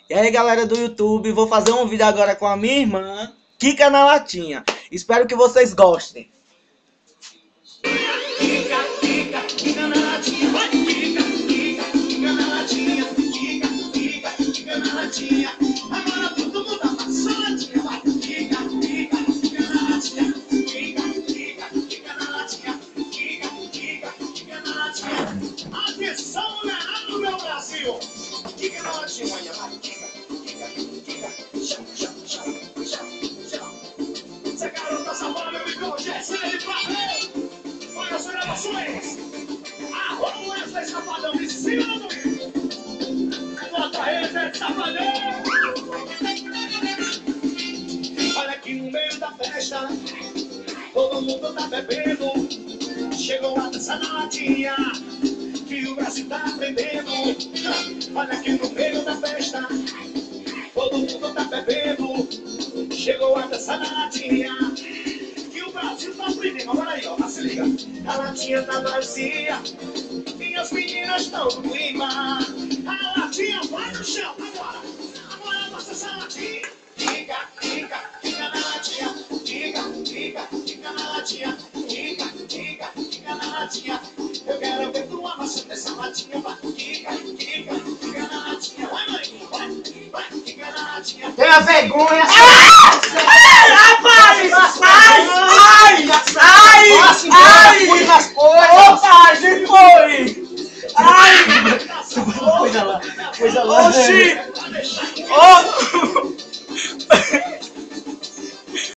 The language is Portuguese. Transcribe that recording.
E aí galera do YouTube, vou fazer um vídeo agora com a minha irmã, Kika na latinha. Espero que vocês gostem. Kika na latinha, vai! Kika na latinha, Kika na latinha. Agora todo mundo amassou a latinha, vai! Kika na latinha, Kika na latinha, Kika na latinha. Atenção, mulherada, meu Brasil! Kika na latinha, vai! Kika. Se a garota salvar meu bigode, é sério pra ver. Olha as gravações. Arroba essa escapadão em cima do rio. Bota ele, Zé Safadão. Olha aqui no meio da festa, todo mundo tá bebendo. Chegou a dança na latinha, que o Brasil tá aprendendo. Olha aqui no meio da festa, todo mundo tá bebendo. Chegou a dança na latinha, que o Brasil tá aprendendo. Agora aí, ó, se liga. A latinha tá vazia e as meninas estão no clima. A latinha vai no chão agora. Agora basta essa latinha. Kika na latinha. Kika na latinha. Kika na latinha. Eu quero ver tu amassando essa latinha. Vai, Kika na latinha. Vai, mãe, vai, Kika na latinha. Tenha vergonha!